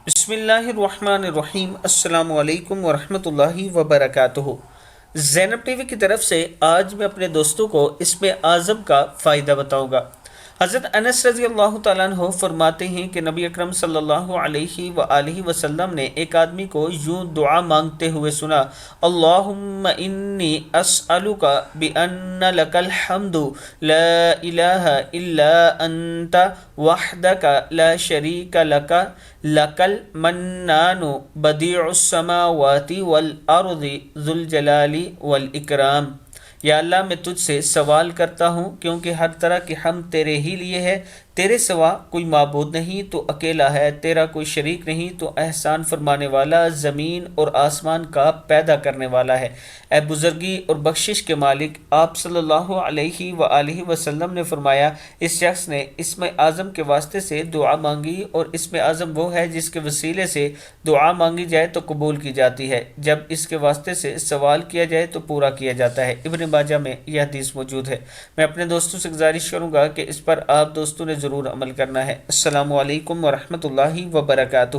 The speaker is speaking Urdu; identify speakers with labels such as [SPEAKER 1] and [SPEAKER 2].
[SPEAKER 1] بسم اللہ الرحمن الرحیم، السلام علیکم ورحمۃ اللہ وبرکاتہ۔ زینب ٹی وی کی طرف سے آج میں اپنے دوستوں کو اسم اعظم کا فائدہ بتاؤں گا۔ حضرت انس رضی اللہ تعالیٰ عنہ فرماتے ہیں کہ نبی اکرم صلی اللہ علیہ وآلہ وسلم نے ایک آدمی کو یوں دعا مانگتے ہوئے سنا: اللہم انی اسألک بأن لک الحمد لا الہ الا انت وحدک لا شریک لک لک المنان بدیع السماوات والارض ذو الجلال والاکرام۔ یا اللہ، میں تجھ سے سوال کرتا ہوں کیونکہ ہر طرح کی حمد تیرے ہی لیے ہے، تیرے سوا کوئی معبود نہیں، تو اکیلا ہے، تیرا کوئی شریک نہیں، تو احسان فرمانے والا، زمین اور آسمان کا پیدا کرنے والا ہے۔ اے بزرگی اور بخشش کے مالک، آپ صلی اللہ علیہ وآلہ وسلم نے فرمایا، اس شخص نے اسم اعظم کے واسطے سے دعا مانگی، اور اسم اعظم وہ ہے جس کے وسیلے سے دعا مانگی جائے تو قبول کی جاتی ہے، جب اس کے واسطے سے سوال کیا جائے تو پورا کیا جاتا ہے۔ ابن ماجہ میں یہ حدیث موجود ہے۔ میں اپنے دوستوں سے گزارش کروں گا کہ اس پر آپ دوستوں نے ضرور عمل کرنا ہے۔ السلام علیکم ورحمۃ اللہ وبرکاتہ۔